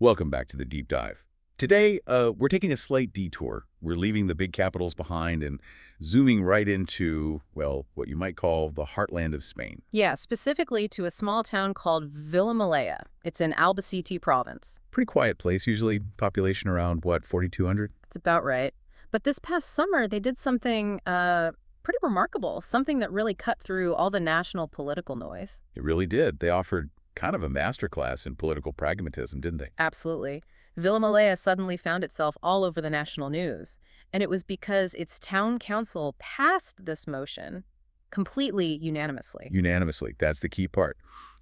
Welcome back to the Deep Dive. Today, we're taking a slight detour. We're leaving the big capitals behind and zooming right into, well, what you might call the heartland of Spain. Yeah, specifically to a small town called Villamalea. It's in Albacete province. Pretty quiet place, usually population around, what, 4,200? That's about right. But this past summer, they did something pretty remarkable, something that really cut through all the national political noise. It really did. They offered kind of a masterclass in political pragmatism, didn't they? Absolutely. Villamalea suddenly found itself all over the national news, and it was because its town council passed this motion completely unanimously. Unanimously, that's the key part.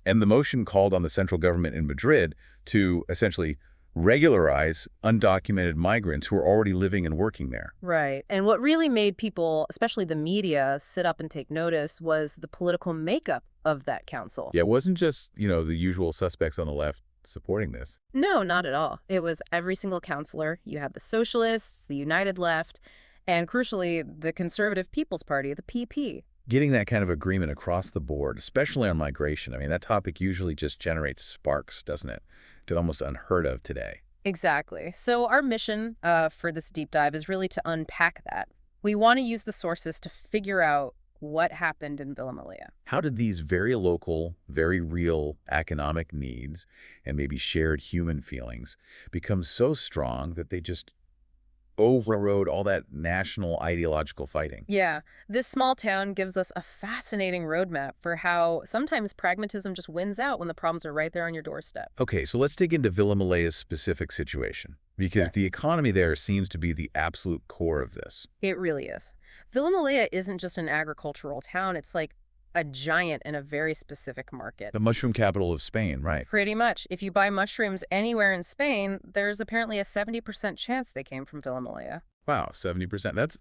And the motion called on the central government in Madrid to essentially regularize undocumented migrants who are already living and working there. Right. And what really made people, especially the media, sit up and take notice was the political makeup of that council. Yeah, it wasn't just, the usual suspects on the left supporting this. No, not at all. It was every single councillor. You had the Socialists, the United Left, and crucially, the Conservative People's Party, the PP. Getting that kind of agreement across the board, especially on migration, I mean, that topic usually just generates sparks, doesn't it? It's almost unheard of today. Exactly. So our mission for this deep dive is really to unpack that. We want to use the sources to figure out what happened in Villamalea. How did these very local, very real economic needs and maybe shared human feelings become so strong that they just overrode all that national ideological fighting? Yeah, this small town gives us a fascinating roadmap for how sometimes pragmatism just wins out when the problems are right there on your doorstep. Okay, so let's dig into Villamalea's specific situation, because Sure. the economy there seems to be the absolute core of this. It really is. Villamalea isn't just an agricultural town, it's like a giant in a very specific market. The mushroom capital of Spain, right? Pretty much. If you buy mushrooms anywhere in Spain, there's apparently a 70% chance they came from Villamalea. Wow, 70%.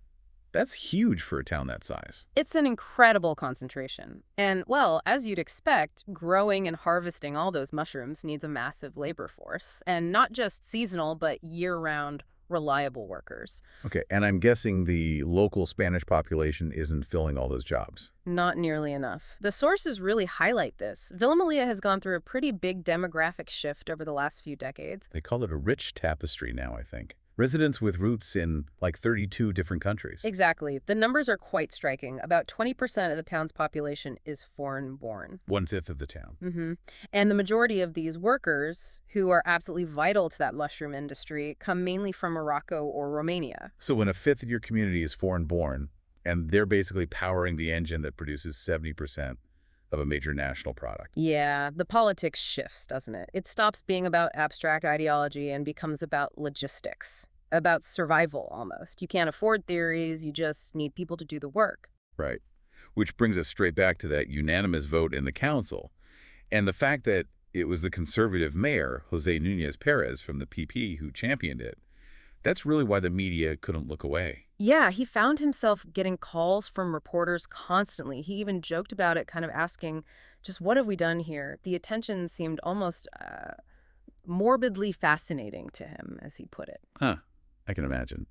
That's huge for a town that size. It's an incredible concentration. And, well, as you'd expect, growing and harvesting all those mushrooms needs a massive labor force. And not just seasonal, but year-round, reliable workers. Okay, and I'm guessing the local Spanish population isn't filling all those jobs. Not nearly enough. The sources really highlight this. Villamalea has gone through a pretty big demographic shift over the last few decades. They call it a rich tapestry now, I think. Residents with roots in like 32 different countries. Exactly. The numbers are quite striking. About 20% of the town's population is foreign-born. 1/5 of the town. And the majority of these workers, who are absolutely vital to that mushroom industry, come mainly from Morocco or Romania. So when a fifth of your community is foreign-born, and they're basically powering the engine that produces 70% of a major national product. Yeah, the politics shifts, doesn't it? It stops being about abstract ideology and becomes about logistics, about survival almost. You can't afford theories, you just need people to do the work. Right. Which brings us straight back to that unanimous vote in the council. And the fact that it was the conservative mayor, José Núñez Pérez from the PP, who championed it. That's really why the media couldn't look away. Yeah, he found himself getting calls from reporters constantly. He even joked about it, kind of asking, just what have we done here? The attention seemed almost morbidly fascinating to him, as he put it. Huh. I can imagine.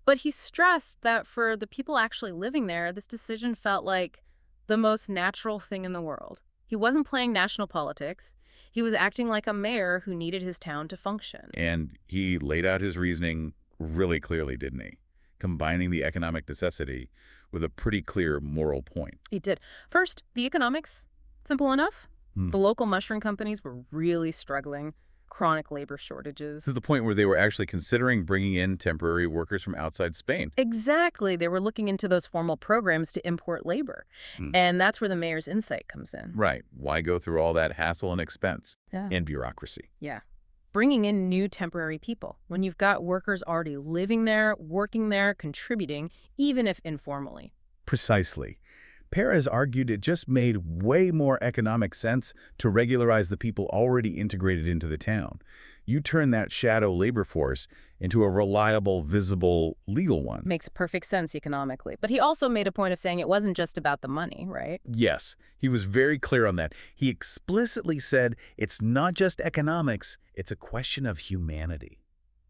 But he stressed that for the people actually living there, this decision felt like the most natural thing in the world. He wasn't playing national politics. He was acting like a mayor who needed his town to function. And he laid out his reasoning really clearly, didn't he? Combining the economic necessity with a pretty clear moral point. He did. First, the economics. Simple enough. The local mushroom companies were really struggling. Chronic labor shortages. To the point where they were actually considering bringing in temporary workers from outside Spain. Exactly. They were looking into those formal programs to import labor. And that's where the mayor's insight comes in. Right. Why go through all that hassle and expense and bureaucracy? Yeah. Bringing in new temporary people when you've got workers already living there, working there, contributing, even if informally. Precisely. Perez argued it just made way more economic sense to regularize the people already integrated into the town. You turn that shadow labor force into a reliable, visible, legal one. Makes perfect sense economically. But he also made a point of saying it wasn't just about the money, right? Yes, he was very clear on that. He explicitly said it's not just economics, it's a question of humanity.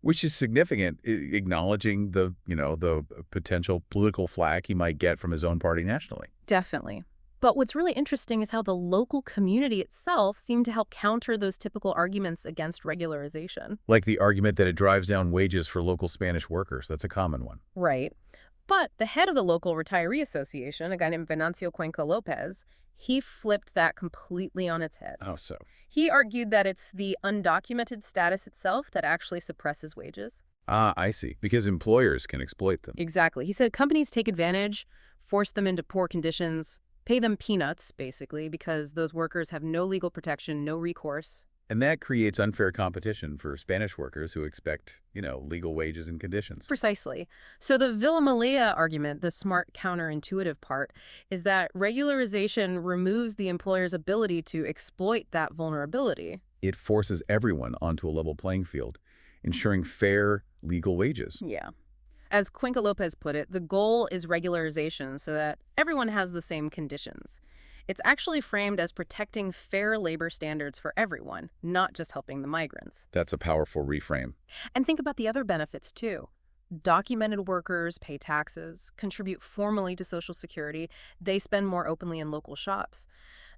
Which is significant, acknowledging the potential political flack he might get from his own party nationally. Definitely. But what's really interesting is how the local community itself seemed to help counter those typical arguments against regularization. Like the argument that it drives down wages for local Spanish workers. That's a common one. Right. But the head of the local retiree association, a guy named Venancio Cuenca Lopez, he flipped that completely on its head. Oh, so. He argued that it's the undocumented status itself that actually suppresses wages. Ah, I see. Because employers can exploit them. Exactly. He said companies take advantage, force them into poor conditions, pay them peanuts, basically, because those workers have no legal protection, no recourse. And that creates unfair competition for Spanish workers who expect, legal wages and conditions. Precisely. So the Villamalea argument, the smart counterintuitive part, is that regularization removes the employer's ability to exploit that vulnerability. It forces everyone onto a level playing field, ensuring fair legal wages. Yeah. As Cuenca Lopez put it, the goal is regularization so that everyone has the same conditions. It's actually framed as protecting fair labor standards for everyone, not just helping the migrants. That's a powerful reframe. And think about the other benefits, too. Documented workers pay taxes, contribute formally to Social Security, they spend more openly in local shops.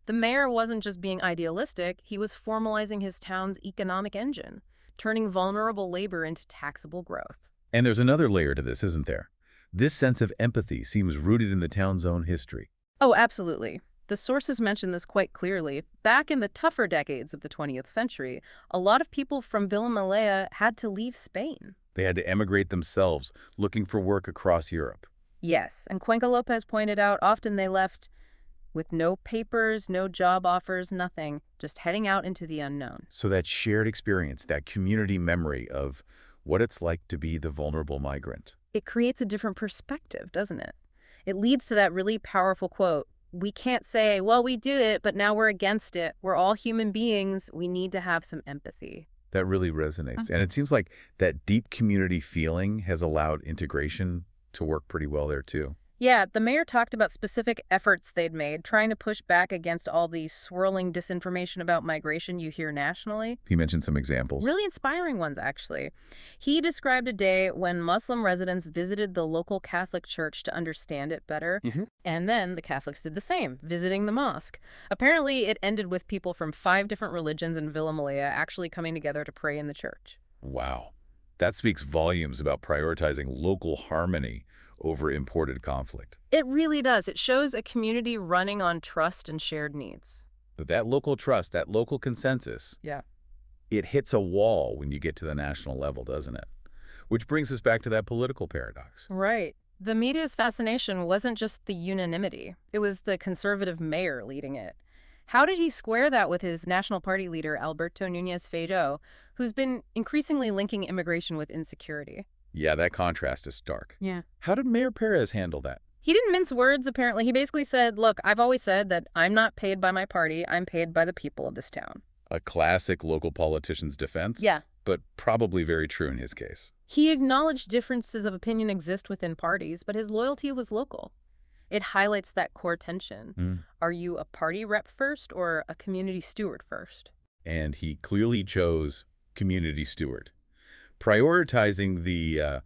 The mayor wasn't just being idealistic, he was formalizing his town's economic engine, turning vulnerable labor into taxable growth. And there's another layer to this, isn't there? This sense of empathy seems rooted in the town's own history. Oh, absolutely. The sources mention this quite clearly. Back in the tougher decades of the 20th century, a lot of people from Villamalea had to leave Spain. They had to emigrate themselves, looking for work across Europe. Yes, and Cuenca Lopez pointed out often they left with no papers, no job offers, nothing, just heading out into the unknown. So that shared experience, that community memory of what it's like to be the vulnerable migrant. It creates a different perspective, doesn't it? It leads to that really powerful quote. We can't say, well, we did it, but now we're against it. We're all human beings. We need to have some empathy. That really resonates. And it seems like that deep community feeling has allowed integration to work pretty well there, too. Yeah, the mayor talked about specific efforts they'd made, trying to push back against all the swirling disinformation about migration you hear nationally. He mentioned some examples. Really inspiring ones, actually. He described a day when Muslim residents visited the local Catholic church to understand it better, and then the Catholics did the same, visiting the mosque. Apparently, it ended with people from 5 different religions in Villamalea actually coming together to pray in the church. Wow. That speaks volumes about prioritizing local harmony over imported conflict. It really does. It shows a community running on trust and shared needs. But that local trust, that local consensus, it hits a wall when you get to the national level, doesn't it? Which brings us back to that political paradox. Right. The media's fascination wasn't just the unanimity. It was the conservative mayor leading it. How did he square that with his National Party leader, Alberto Núñez Pérez, who's been increasingly linking immigration with insecurity? Yeah, that contrast is stark. Yeah. How did Mayor Pérez handle that? He didn't mince words, apparently. He basically said, look, I've always said that I'm not paid by my party. I'm paid by the people of this town. A classic local politician's defense? Yeah. But probably very true in his case. He acknowledged differences of opinion exist within parties, but his loyalty was local. It highlights that core tension. Are you a party rep first or a community steward first? And he clearly chose community steward, prioritizing the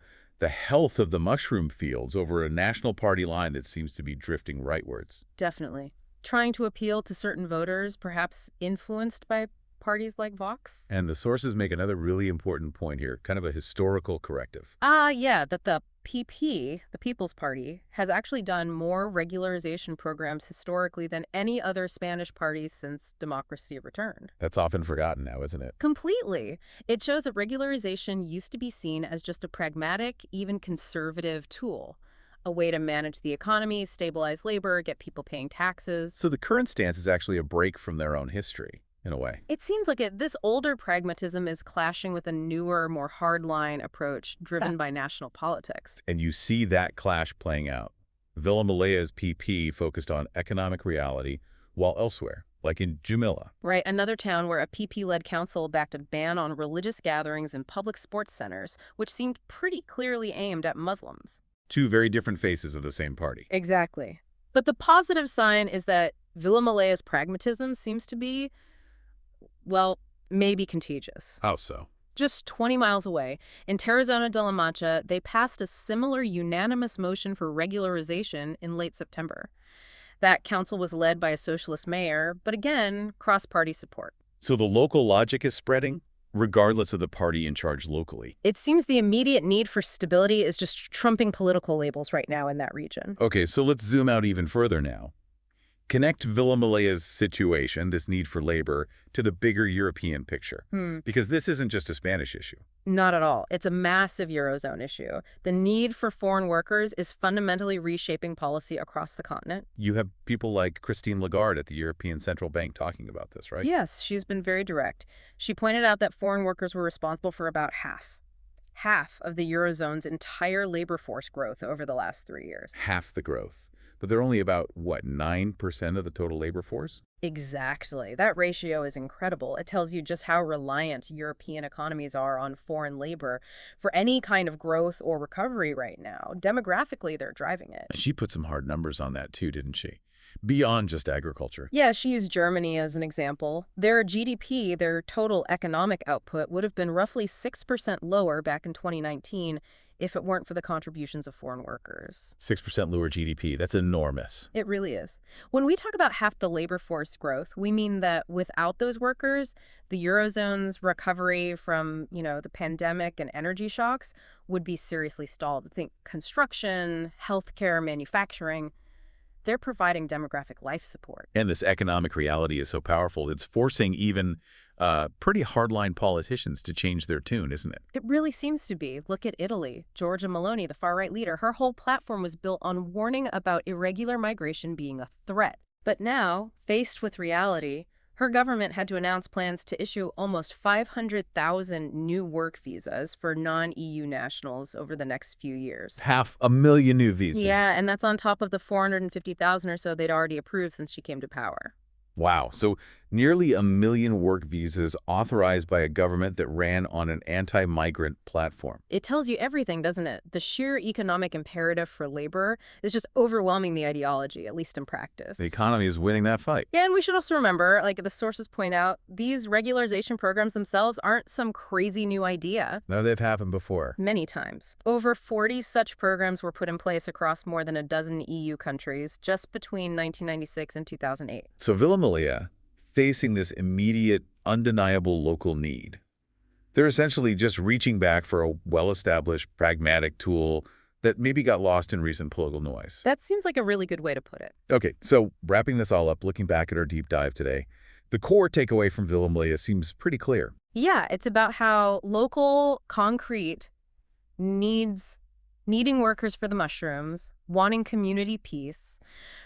health of the mushroom fields over a national party line that seems to be drifting rightwards. Definitely. Trying to appeal to certain voters, perhaps influenced by parties like Vox. And the sources make another really important point here, kind of a historical corrective. Yeah, that the PP, the People's Party, has actually done more regularization programs historically than any other Spanish party since democracy returned. That's often forgotten now, isn't it? Completely. It shows that regularization used to be seen as just a pragmatic, even conservative tool. A way to manage the economy, stabilize labor, get people paying taxes. So the current stance is actually a break from their own history, in a way. It seems like this older pragmatism is clashing with a newer, more hardline approach driven by national politics. And you see that clash playing out. Villamalea's PP focused on economic reality, while elsewhere, like in Jumilla. Right, another town where a PP-led council backed a ban on religious gatherings and public sports centers, which seemed pretty clearly aimed at Muslims. 2 very different faces of the same party. Exactly. But the positive sign is that Villamalea's pragmatism seems to be, well, maybe contagious. How so? Just 20 miles away, in Tarazona de la Mancha, they passed a similar unanimous motion for regularization in late September. That council was led by a socialist mayor, but again, cross-party support. So the local logic is spreading, regardless of the party in charge locally. It seems the immediate need for stability is just trumping political labels right now in that region. Okay, so let's zoom out even further now. Connect Villamalea's situation, this need for labor, to the bigger European picture. Because this isn't just a Spanish issue. Not at all. It's a massive Eurozone issue. The need for foreign workers is fundamentally reshaping policy across the continent. You have people like Christine Lagarde at the European Central Bank talking about this, right? Yes, she's been very direct. She pointed out that foreign workers were responsible for about half of the Eurozone's entire labor force growth over the last 3 years. Half the growth. But they're only about, what, 9% of the total labor force? Exactly. That ratio is incredible. It tells you just how reliant European economies are on foreign labor for any kind of growth or recovery right now. Demographically, they're driving it. She put some hard numbers on that too, didn't she? Beyond just agriculture. Yeah, she used Germany as an example. Their GDP, their total economic output, would have been roughly 6% lower back in 2019 if it weren't for the contributions of foreign workers. 6% lower GDP. That's enormous. It really is. When we talk about half the labor force growth, we mean that without those workers, the Eurozone's recovery from, the pandemic and energy shocks would be seriously stalled. Think construction, healthcare, manufacturing. They're providing demographic life support. And this economic reality is so powerful, it's forcing even pretty hardline politicians to change their tune, isn't it? It really seems to be. Look at Italy. Giorgia Meloni, the far-right leader, her whole platform was built on warning about irregular migration being a threat. But now, faced with reality, her government had to announce plans to issue almost 500,000 new work visas for non-EU nationals over the next few years. 500,000 new visas. Yeah, and that's on top of the 450,000 or so they'd already approved since she came to power. Wow. So nearly 1 million work visas authorized by a government that ran on an anti-migrant platform. It tells you everything, doesn't it? The sheer economic imperative for labor is just overwhelming the ideology, at least in practice. The economy is winning that fight. Yeah, and we should also remember, like the sources point out, these regularization programs themselves aren't some crazy new idea. No, they've happened before. Many times. Over 40 such programs were put in place across more than a dozen EU countries just between 1996 and 2008. So Villamalea, facing this immediate, undeniable local need, they're essentially just reaching back for a well-established, pragmatic tool that maybe got lost in recent political noise. That seems like a really good way to put it. Okay, so wrapping this all up, looking back at our deep dive today, the core takeaway from Villamalea seems pretty clear. Yeah, it's about how local, concrete needing workers for the mushrooms, wanting community peace,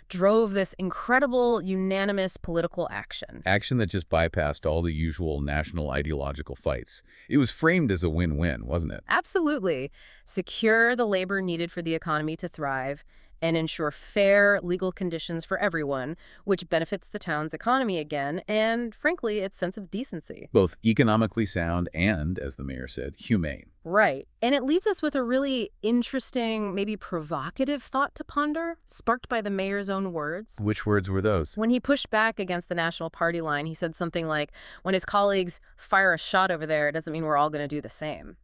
drove this incredible, unanimous political action. Action that just bypassed all the usual national ideological fights. It was framed as a win-win, wasn't it? Absolutely. Secure the labor needed for the economy to thrive and ensure fair legal conditions for everyone, which benefits the town's economy again and, frankly, its sense of decency. Both economically sound and, as the mayor said, humane. Right. And it leaves us with a really interesting, maybe provocative thought to ponder, sparked by the mayor's own words. Which words were those? When he pushed back against the national party line, he said something like, when his colleagues fire a shot over there, it doesn't mean we're all going to do the same.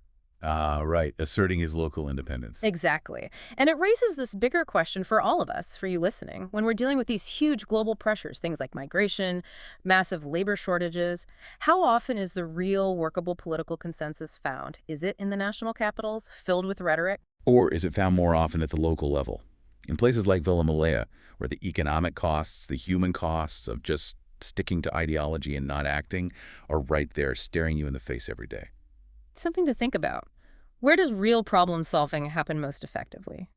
Right, asserting his local independence. Exactly. And it raises this bigger question for all of us, for you listening, when we're dealing with these huge global pressures, things like migration, massive labor shortages. How often is the real workable political consensus found? Is it in the national capitals, filled with rhetoric? Or is it found more often at the local level? In places like Villamalea, where the economic costs, the human costs of just sticking to ideology and not acting are right there staring you in the face every day. Something to think about. Where does real problem solving happen most effectively?